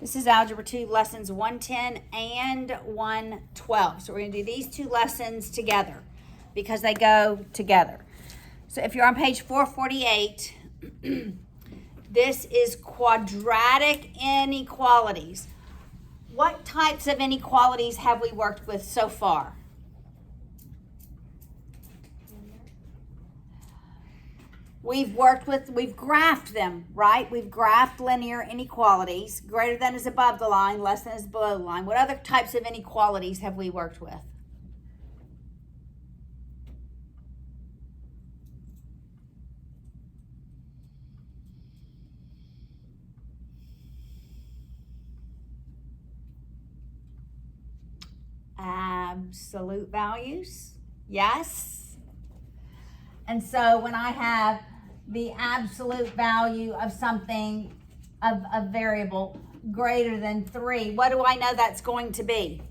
This is Algebra 2, lessons 110 and 112. So we're going to do these two lessons together because they go together. So if you're on page 448, this is quadratic inequalities. What types of inequalities have we worked with so far? We've graphed them, right? We've graphed linear inequalities. Greater than is above the line, less than is below the line. What other types of inequalities have we worked with? Absolute values, yes. And so when I have the absolute value of something, of a variable greater than 3, what do I know that's going to be?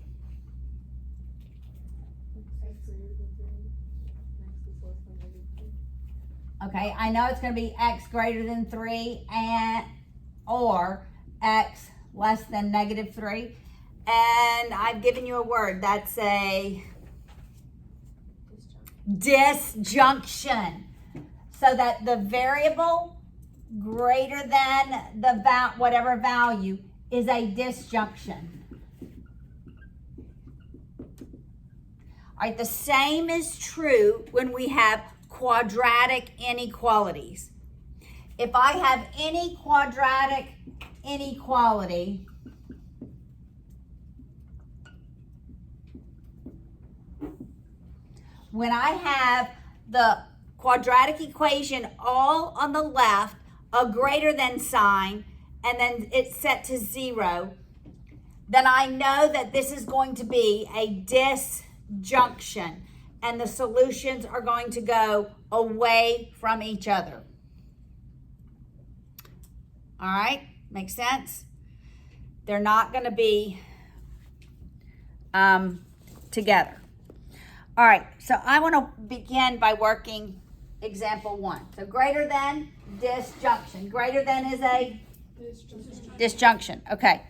Okay, I know it's going to be x greater than 3 or x less than negative 3. And I've given you a word. That's a disjunction. So that the variable greater than the whatever value is a disjunction. All right, the same is true when we have quadratic inequalities. If I have any quadratic inequality, when I have the quadratic equation all on the left, a greater than sign, and then it's set to 0, then I know that this is going to be a disjunction, and the solutions are going to go away from each other. All right, makes sense? They're not going to be together. All right, so I want to begin by working example 1. So greater than, disjunction. Greater than is a disjunction. Okay.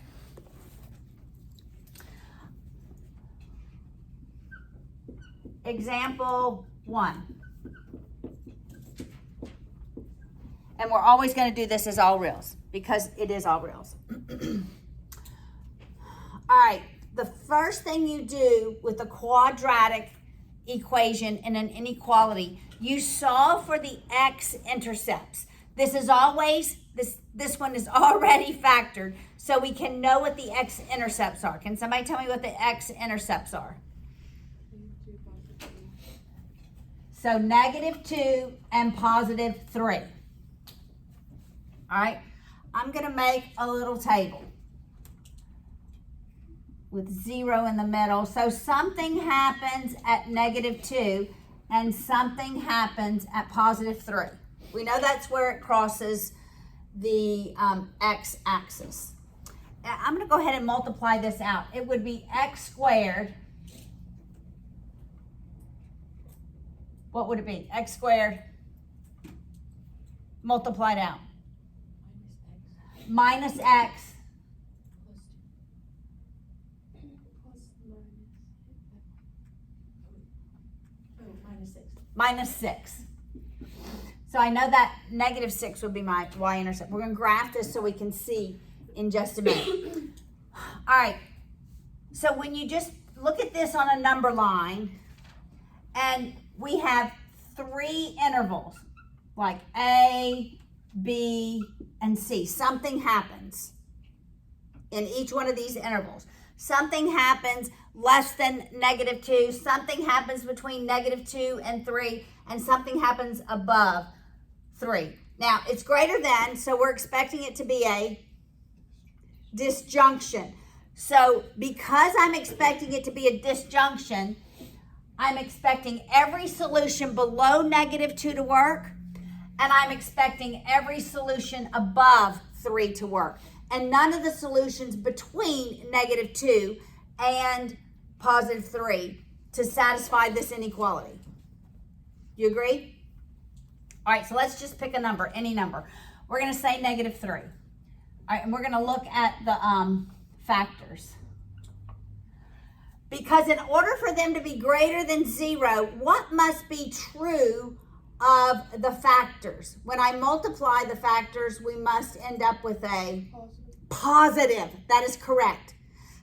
Example 1. And we're always going to do this as all reals because it is all reals. All right, the first thing you do with a quadratic equation in an inequality, you solve for the x-intercepts. This is always, this one is already factored, so we can know what the x-intercepts are. Can somebody tell me what the x-intercepts are? So -2 and +3. All right, I'm going to make a little table with 0 in the middle. So something happens at -2 and something happens at +3. We know that's where it crosses the x-axis. I'm going to go ahead and multiply this out. It would be x squared. What would it be? X squared multiplied out. Minus x. Minus 6. So I know that -6 would be my y-intercept. We're going to graph this so we can see in just a minute. All right. So when you just look at this on a number line, and we have 3 intervals, like A, B, and C. Something happens in each one of these intervals. Something happens less than -2, something happens between -2 and 3, and something happens above 3. Now, it's greater than, so we're expecting it to be a disjunction. So because I'm expecting it to be a disjunction, I'm expecting every solution below -2 to work, and I'm expecting every solution above 3 to work. And none of the solutions between -2 and +3 to satisfy this inequality. You agree? All right, so let's just pick a number, any number. We're going to say -3. All right, and we're going to look at the factors. Because in order for them to be greater than 0, what must be true of the factors? When I multiply the factors, we must end up with a positive. That is correct.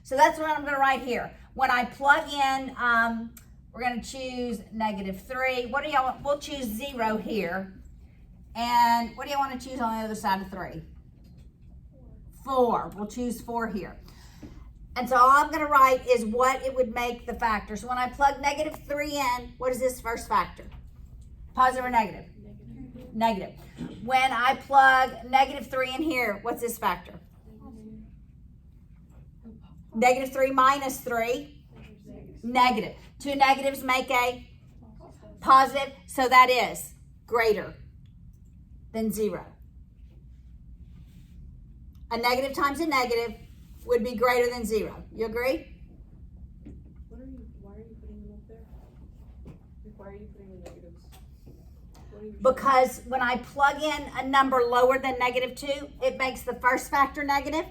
So that's what I'm going to write here. When I plug in, we're going to choose -3. What do y'all want? We'll choose 0 here. And what do you want to choose on the other side of 3? 4. We'll choose 4 here. And so all I'm going to write is what it would make the factor. So when I plug -3 in, what is this first factor? Positive or negative? Negative. When I plug -3 in here, what's this factor? -3 minus 3? Negative. 2 negatives make a positive, so that is greater than 0. A negative times a negative would be greater than 0. You agree? Why are you putting them up there? Why are you putting the negatives? Because when I plug in a number lower than -2, it makes the first factor negative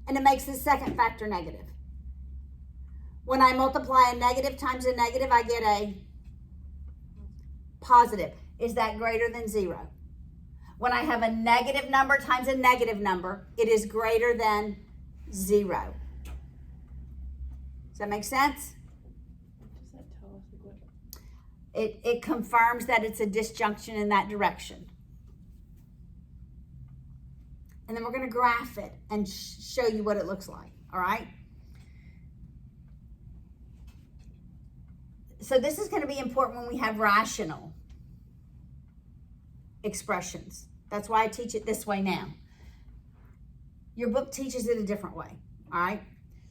and it makes the second factor negative. When I multiply a negative times a negative, I get a positive. Is that greater than 0? When I have a negative number times a negative number, it is greater than 0. Does that make sense? What does that tell us? Like what? It confirms that it's a disjunction in that direction. And then we're going to graph it and show you what it looks like. All right? So this is going to be important when we have rational expressions. That's why I teach it this way now. Your book teaches it a different way, all right?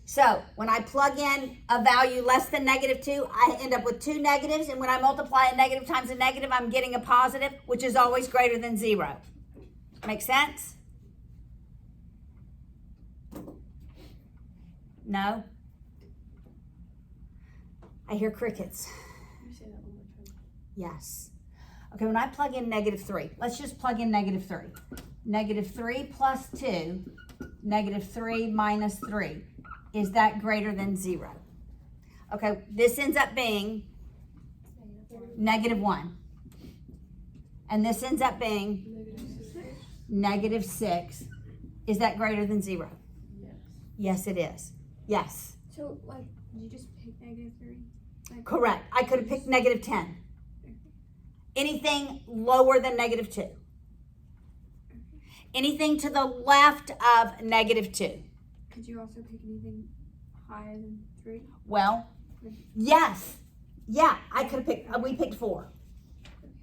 So when I plug in a value less than -2, I end up with 2 negatives, and when I multiply a negative times a negative, I'm getting a positive, which is always greater than 0. Make sense? No? I hear crickets. Can you say that one more time? Yes. Okay, when I plug in -3, let's just plug in -3. -3 plus 2, -3 minus 3. Is that greater than 0? Okay, this ends up being -1. And this ends up being -6. Is that greater than 0? Yes. Yes, it is. Yes. So, like, did you just pick -3? Like, Correct. I could have picked -10. Anything lower than -2. Anything to the left of -2. could you also pick anything higher than 3? Well, yes. Yeah, I could have picked, we picked 4. Okay.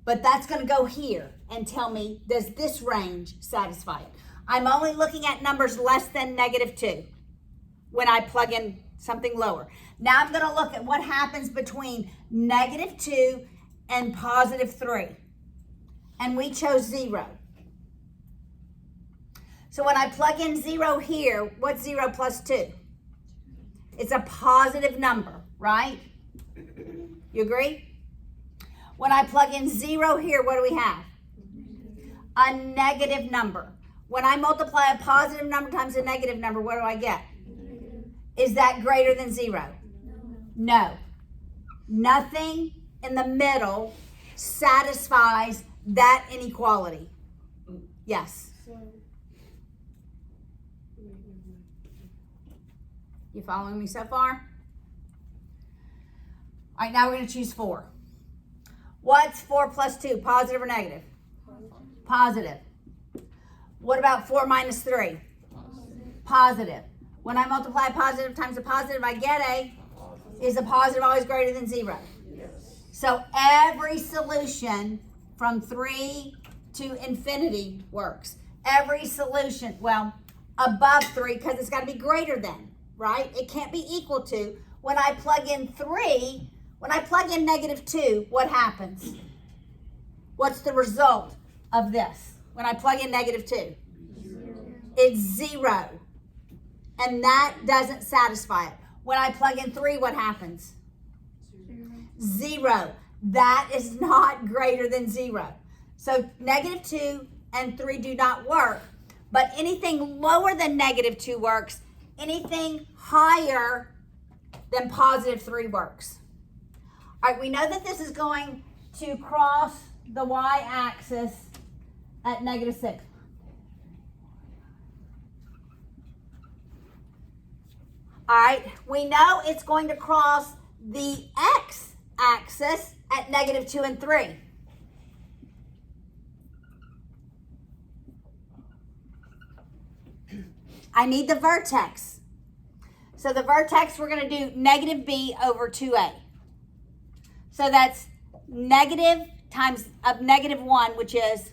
But that's going to go here and tell me, does this range satisfy it? I'm only looking at numbers less than -2 when I plug in something lower. Now I'm going to look at what happens between -2 and +3. And we chose 0. So when I plug in 0 here, what's 0 plus 2? It's a positive number, right? You agree? When I plug in 0 here, what do we have? A negative number. When I multiply a positive number times a negative number, what do I get? Is that greater than 0? No. Nothing in the middle satisfies that inequality. Yes. So, You following me so far? All right, now we're going to choose 4. What's 4 plus 2? Positive or negative? Positive. What about 4 minus 3? Positive. When I multiply a positive times a positive, I get a, is a positive always greater than 0? yes. So every solution from 3 to infinity works. Every solution, well, above 3, because it's got to be greater than, right? It can't be equal to. When I plug in 3, when I plug in -2, what happens? What's the result of this? When I plug in -2, it's 0. And that doesn't satisfy it. When I plug in 3, what happens? 0. That is not greater than 0. So -2 and 3 do not work. But anything lower than negative 2 works. Anything higher than positive 3 works. All right, we know that this is going to cross the y-axis at negative 6. All right, we know it's going to cross the x-axis at negative 2 and 3. I need the vertex. So the vertex, we're going to do negative b over 2a. So that's negative times of negative 1, which is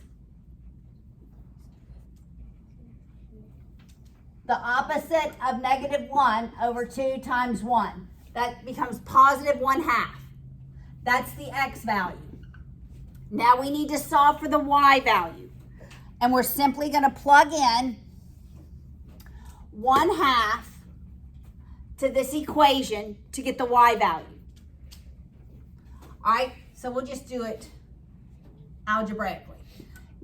the opposite of negative 1 over 2 times 1. That becomes positive 1/2. That's the x value. Now we need to solve for the y value. And we're simply going to plug in 1/2 to this equation to get the y value. All right, so we'll just do it algebraically.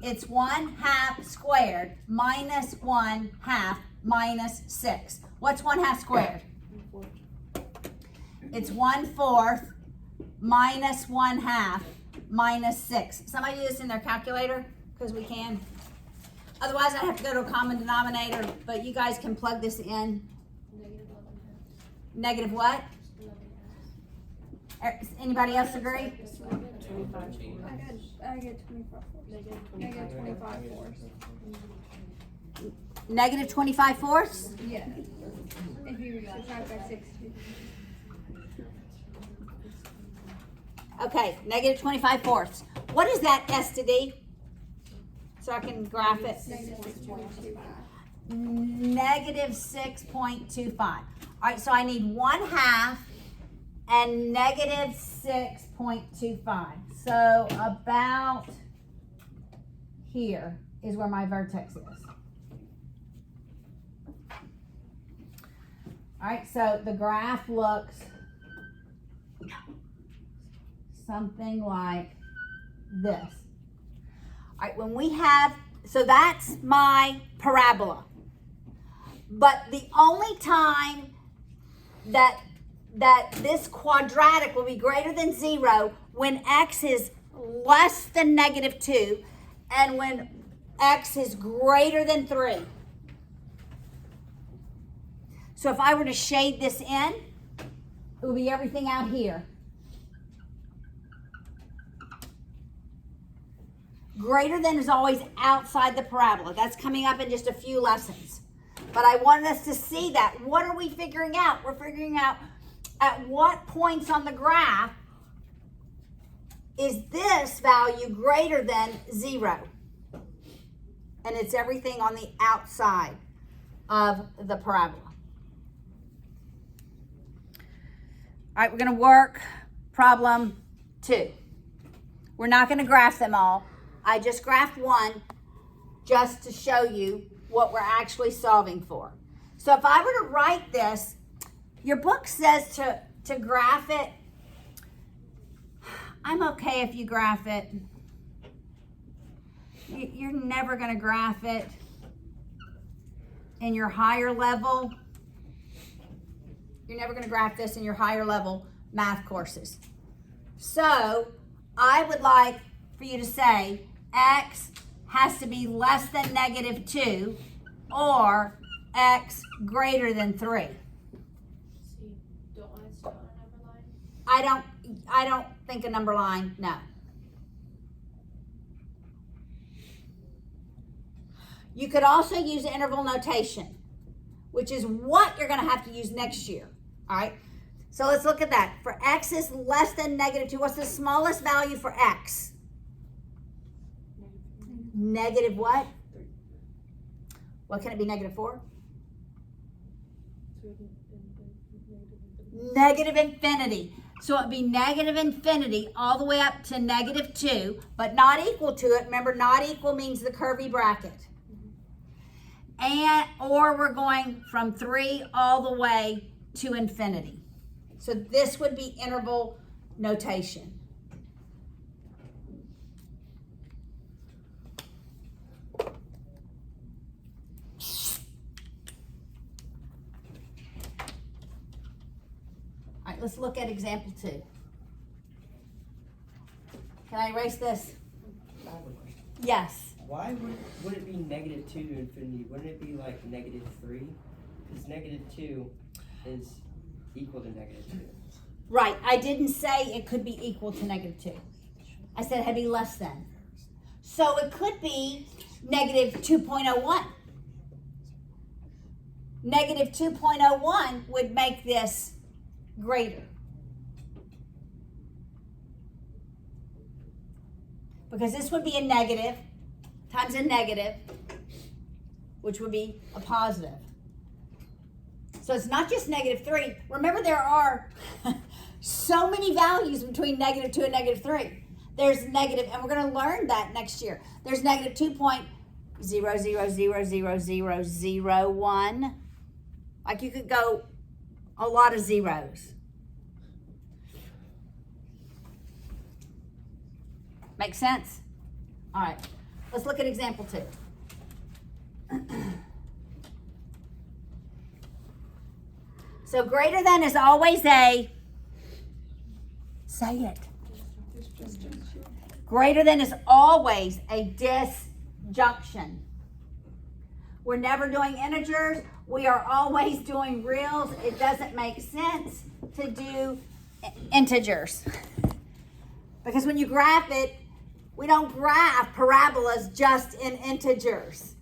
It's 1/2 squared minus 1/2 minus 6. What's 1/2 squared? It's 1/4 minus 1/2 minus 6. Somebody do this in their calculator, because we can. Otherwise, I have to go to a common denominator, but you guys can plug this in. Negative what? Anybody else agree? I get 25 fourths. Negative 25 fourths. Negative 25 fourths? Yeah. If you subtract by 60. Okay, negative 25 fourths. What is that S to D? So I can graph it. Negative 6.25. Negative 6.25. All right, so I need 1/2 and negative 6.25. So about here is where my vertex is. All right, so the graph looks something like this. All right, when we have, so that's my parabola. But the only time that this quadratic will be greater than 0 when x is less than negative 2 and when x is greater than 3. So if I were to shade this in, it would be everything out here. Greater than is always outside the parabola. That's coming up in just a few lessons. But I wanted us to see that. What are we figuring out? We're figuring out at what points on the graph is this value greater than 0. And it's everything on the outside of the parabola. All right, we're going to work problem 2. We're not going to graph them all. I just graphed one just to show you what we're actually solving for. So if I were to write this, your book says to graph it. I'm okay if you graph it. You're never going to graph it in your higher level. You're never going to graph this in your higher level math courses. So I would like for you to say x has to be less than negative 2 or x greater than 3. So you don't want to start on a number line? I don't think a number line, no. You could also use interval notation, which is what you're going to have to use next year. All right, so let's look at that. For x is less than negative 2, what's the smallest value for x? Negative what? What can it be, negative 4? Negative infinity. So it'd be negative infinity all the way up to negative 2, but not equal to it. Remember, not equal means the curvy bracket. Or we're going from 3 all the way to infinity. So this would be interval notation. let's look at example 2. Can I erase this? I have a question. Yes. Why would it be -2 to infinity? Wouldn't it be like -3? Because -2 is equal to -2. Right, I didn't say it could be equal to -2. I said it had to be less than. So it could be -2.01. -2.01 would make this greater. Because this would be a negative times a negative, which would be a positive. So it's not just -3. Remember, there are so many values between -2 and -3. There's negative, and we're going to learn that next year. There's -2.0000001. Like you could go a lot of zeros. Make sense? All right, let's look at example 2. So greater than is always a, say it. Greater than is always a disjunction. We're never doing integers. We are always doing reals. It doesn't make sense to do integers. Because when you graph it, we don't graph parabolas just in integers.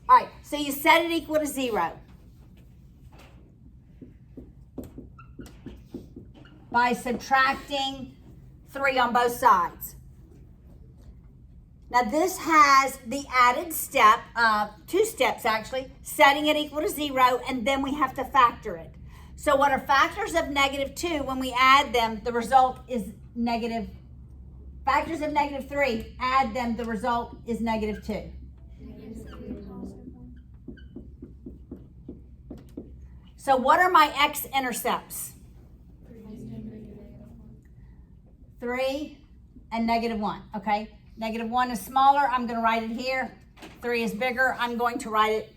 All right, so you set it equal to 0 by subtracting 3 on both sides. Now this has the added step of 2 steps actually, setting it equal to 0, and then we have to factor it. So what are factors of -2? When we add them, the result is negative. Factors of -3, add them, the result is -2. So what are my x-intercepts? 3 and -1, okay? -1 is smaller, I'm going to write it here. 3 is bigger, I'm going to write it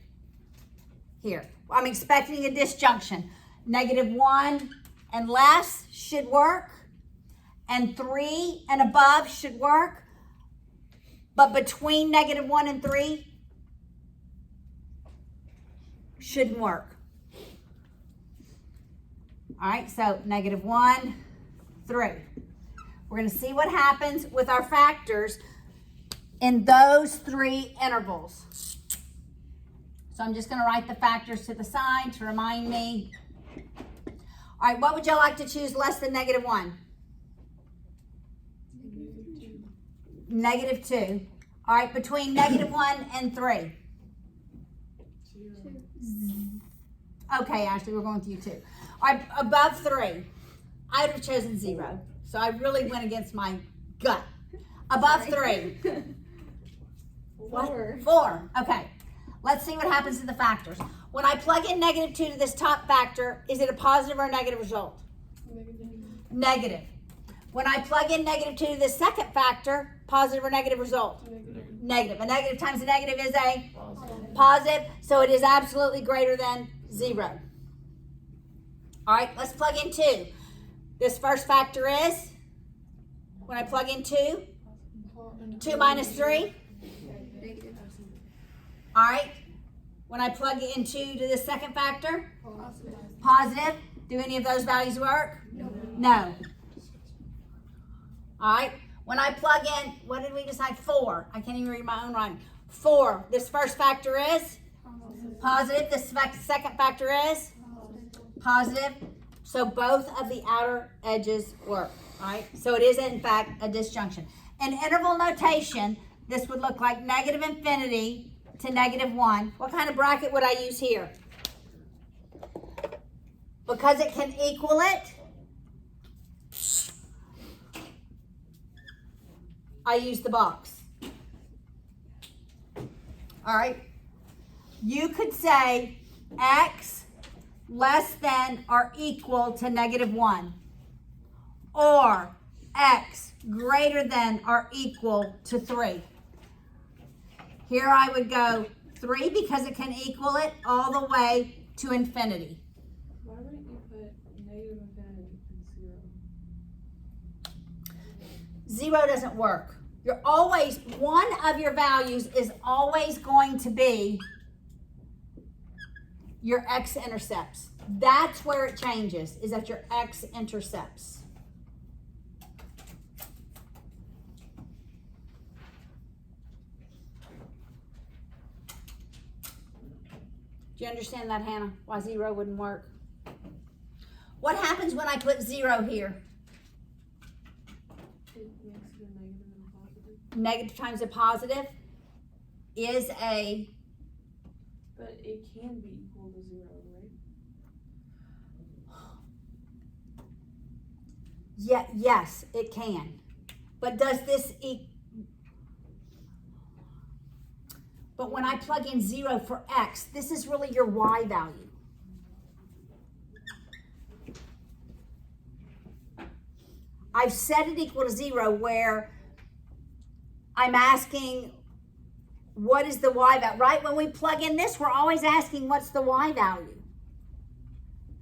here. I'm expecting a disjunction. -1 and less should work, and 3 and above should work, but between -1 and 3 shouldn't work. All right, so -1, 3. We're going to see what happens with our factors in those 3 intervals. So I'm just going to write the factors to the side to remind me. All right, what would y'all like to choose less than -1? -2. All right, between -1 and 3. Okay, Ashley, we're going with you too. All right, above 3. I would have chosen 0. So I really went against my gut. Above 3. 4. 4. Okay. Let's see what happens to the factors. When I plug in -2 to this top factor, is it a positive or a negative result? Negative. When I plug in -2 to this second factor, positive or negative result? Negative. A negative times a negative is a positive. So it is absolutely greater than 0. All right, let's plug in 2. This first factor is, when I plug in 2, 2 minus 3. Negative. All right, when I plug in 2 to the second factor, Positive. positive. Do any of those values work? No. All right, when I plug in, what did we decide? 4. I can't even read my own writing. 4. This first factor is positive. This second factor is positive. So both of the outer edges work. All right, so it is in fact a disjunction. In interval notation, this would look like -infinity to -1. What kind of bracket would I use here? Because it can equal it, I use the box. All right. You could say x less than or equal to -1, or x greater than or equal to 3. Here I would go 3 because it can equal it all the way to infinity. Why wouldn't you put -infinity? 0 doesn't work. You're always, one of your values is always going to be your x-intercepts. That's where it changes, is at your x-intercepts. Do you understand that, Hannah? Why 0 wouldn't work? What happens when I put 0 here? It makes it a negative and a positive. Negative times a positive is a, But it can be equal to 0, right? yeah, yes, it can. But does this but when I plug in 0 for x, this is really your y value. I've set it equal to 0 where I'm asking what is the y value, right? When we plug in this, we're always asking what's the y value.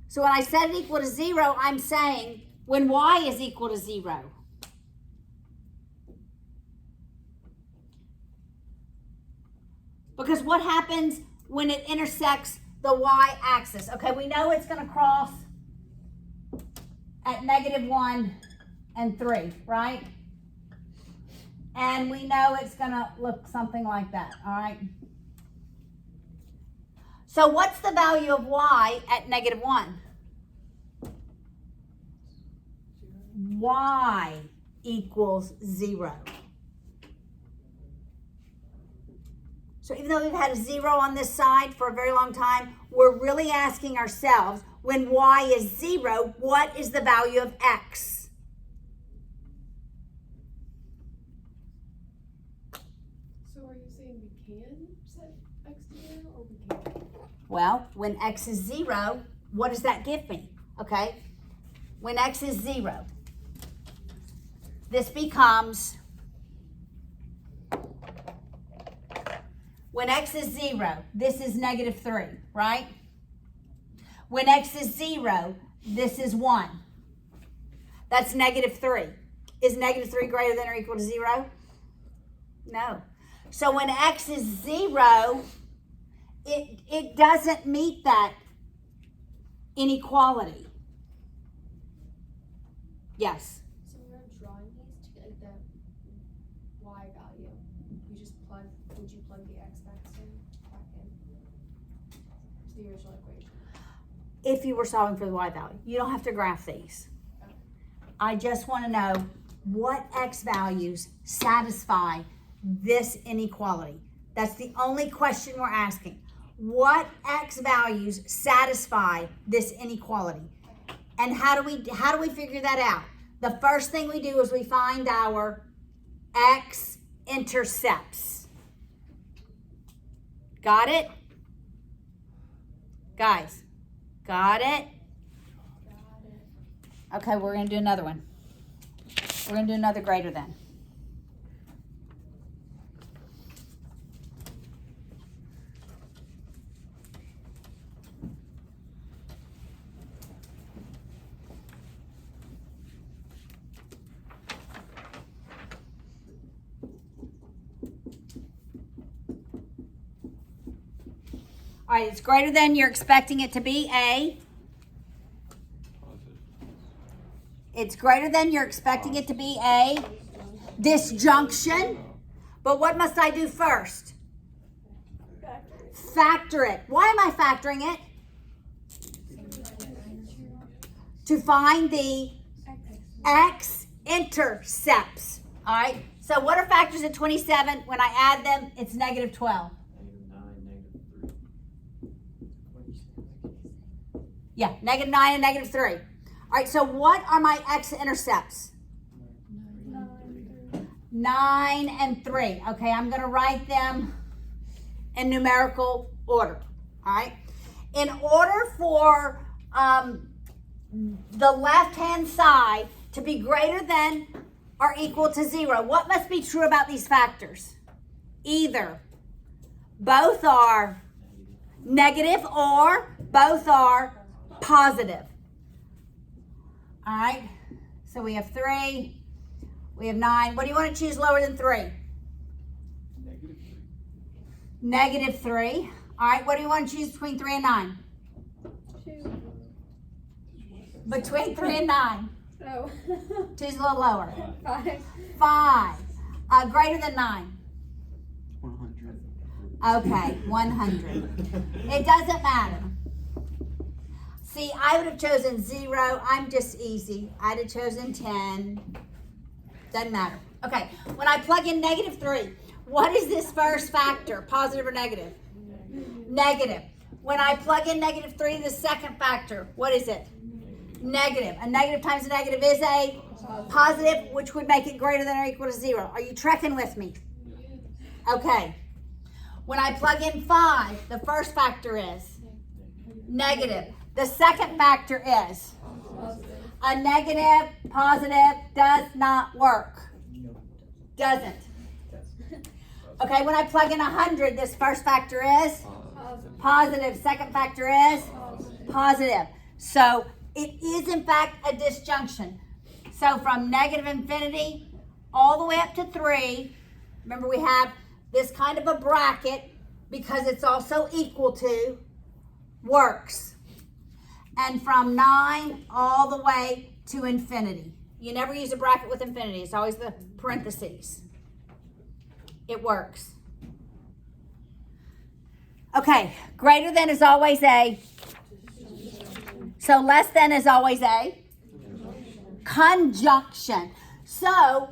So when I set it equal to 0, I'm saying when y is equal to 0. Because what happens when it intersects the y-axis? Okay, we know it's going to cross at -1 and 3, right? And we know it's going to look something like that, all right? So what's the value of y at -1? Y equals 0. So even though we've had a 0 on this side for a very long time, we're really asking ourselves, when y is 0, what is the value of x? So are you saying we can set x to 0 or we can't? Well, when x is 0, what does that give me? Okay, when x is 0, this becomes, when x is 0, this is -3, right? When x is 0, this is 1. That's -3. Is -3 greater than or equal to 0? No. So when x is 0, it doesn't meet that inequality. Yes. So when we're drawing these to get like the y value, would you plug the x back in to the original equation? If you were solving for the y value, you don't have to graph these. I just want to know what x values satisfy this inequality. That's the only question we're asking. What x values satisfy this inequality? And how do we figure that out? The first thing we do is we find our x-intercepts. Got it? Guys, got it? Okay, we're going to do another one. We're going to do another greater than. All right, it's greater than, you're expecting it to be a. It's greater than, you're expecting it to be a disjunction. But what must I do first? Factor it. Why am I factoring it? To find the x-intercepts. All right, so what are factors of 27? When I add them, it's -12. Yeah, -9 and -3. All right, so what are my x-intercepts? 9 and 3. Okay, I'm going to write them in numerical order. All right. In order for the left-hand side to be greater than or equal to 0, what must be true about these factors? Either both are negative or both are positive. All right, so we have 3, We have 9. What do you want to choose lower than 3? Negative 3. All right, what do you want to choose between 3 and 9? 2. Between 3 and 9. Oh. 2's a little lower. 5. 5. Greater than 9. 100. Okay, 100. It doesn't matter. See, I would have chosen 0. I'm just easy. I'd have chosen 10. Doesn't matter. Okay, when I plug in negative 3, what is this first factor? Positive or negative? Negative. When I plug in negative 3, the second factor, what is it? Negative. A negative times a negative is a positive, which would make it greater than or equal to 0. Are you trekking with me? Okay. When I plug in 5, the first factor is negative. The second factor is a negative, positive, does not work. Doesn't. Okay, when I plug in 100, this first factor is positive. Second factor is positive. So it is in fact a disjunction. So from negative infinity all the way up to 3, remember we have this kind of a bracket because it's also equal to works. And from 9 all the way to infinity. You never use a bracket with infinity. It's always the parentheses. It works. Okay, greater than is always a. So less than is always a conjunction. So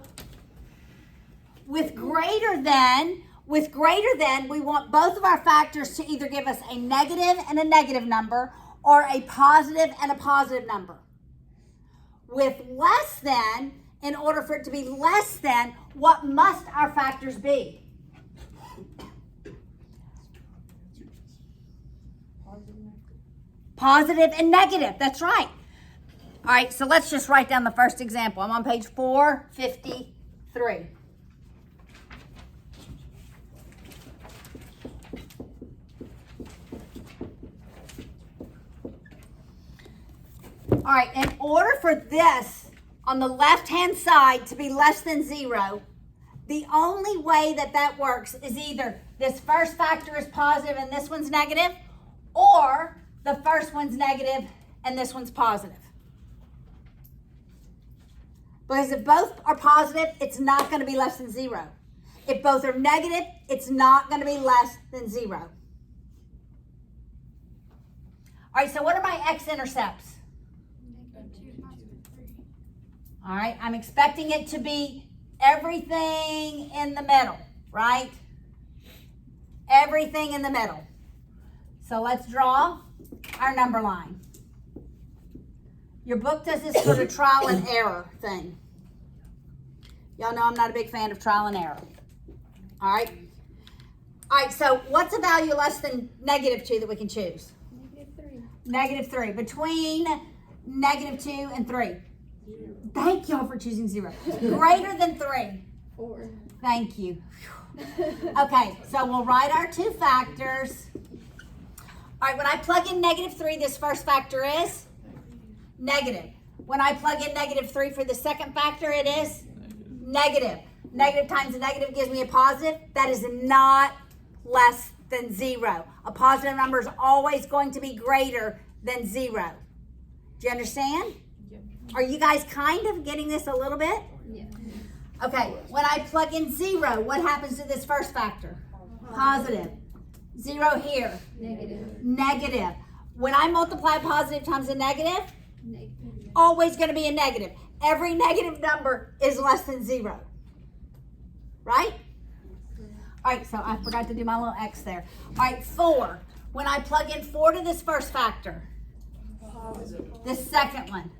with greater than, we want both of our factors to either give us a negative and a negative number or a positive and a positive number. With less than, in order for it to be less than, what must our factors be? Positive and negative, that's right. All right, so let's just write down the first example. I'm on page 453. All right, in order for this on the left-hand side to be less than 0, the only way that that works is either this first factor is positive and this one's negative, or the first one's negative and this one's positive. Because if both are positive, it's not going to be less than 0. If both are negative, it's not going to be less than 0. All right, so what are my x-intercepts? All right, I'm expecting it to be everything in the middle, right? Everything in the middle. So let's draw our number line. Your book does this sort of trial and error thing. Y'all know I'm not a big fan of trial and error. All right? All right, so what's a value less than negative 2 that we can choose? Negative 3. Between negative 2 and 3. Thank y'all for choosing 0. Greater than 3. 4. Thank you. Okay, so we'll write our two factors. All right, when I plug in negative 3, this first factor is negative. When I plug in negative 3 for the second factor, it is negative. Negative times a negative gives me a positive. That is not less than 0. A positive number is always going to be greater than 0. Do you understand? Are you guys kind of getting this a little bit? Yeah. Okay, when I plug in 0, what happens to this first factor? Positive. 0 here. Negative. Negative. When I multiply positive times a negative, Negative. always going to be a negative. Every negative number is less than 0. Right? All right, so I forgot to do my little X there. All right, 4. When I plug in 4 to this first factor, the second one.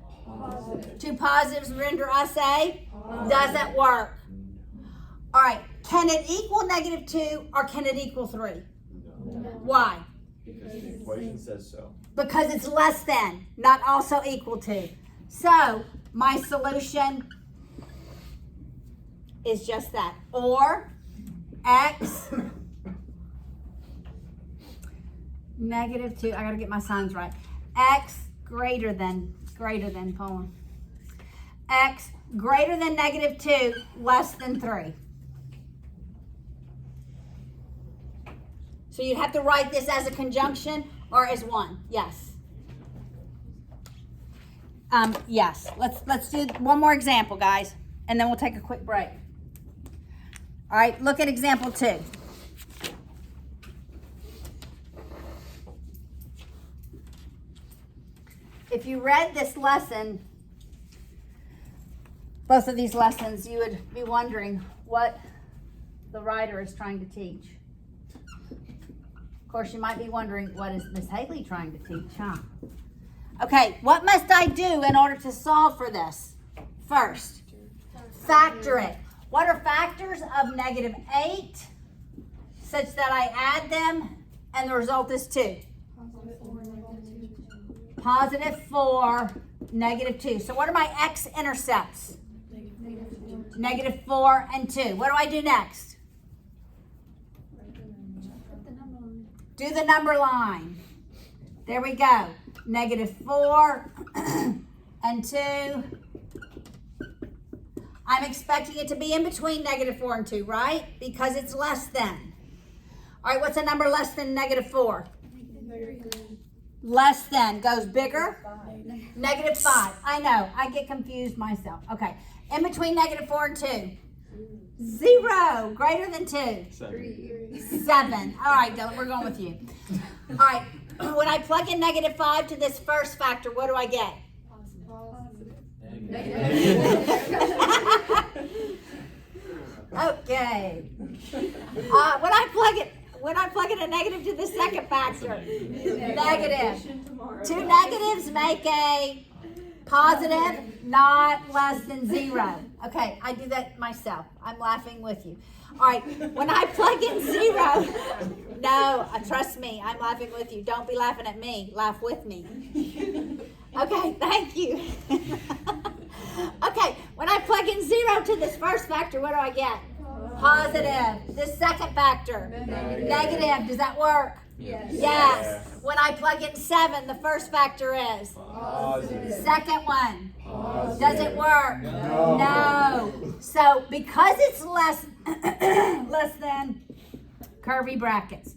Two positives render us a doesn't work. All right, can it equal negative 2 or can it equal 3? Why? Because the equation says so. Because it's less than, not also equal to. So my solution is just that. Or x negative 2, I gotta get my signs right. X greater than, Paula. X greater than negative 2, less than 3. So you'd have to write this as a conjunction or as one. Yes. Yes. Let's do one more example, guys, and then we'll take a quick break. All right, look at example 2. If you read this lesson, both of these lessons, you would be wondering what the writer is trying to teach. Of course, you might be wondering, what is Miss Haley trying to teach, huh? Okay, what must I do in order to solve for this? First, factor it. What are factors of negative 8 such that I add them and the result is 2? Positive 4, negative 2. So what are my x-intercepts? Negative 4 and 2. What do I do next? Do the number line. There we go. Negative 4 and 2. I'm expecting it to be in between negative 4 and 2, right? Because it's less than. All right, what's a number less than negative 4? Less than goes bigger. Negative 5. I know. I get confused myself. Okay. In between negative 4 and 2. 0. Greater than 2. 7. All right, Dylan, we're going with you. All right. When I plug in negative 5 to this first factor, what do I get? Okay. When I plug in a negative to the second factor, negative. 2 negatives make a positive, not less than 0. Okay, I do that myself. I'm laughing with you. All right, when I plug in 0, no, trust me, I'm laughing with you. Don't be laughing at me. Laugh with me. Okay, thank you. Okay, when I plug in 0 to this first factor, what do I get? Positive. This second factor, negative. Does that work? Yes. When I plug in 7, the first factor is? Positive. Second one? Positive. Does it work? No. So because it's less than, curvy brackets.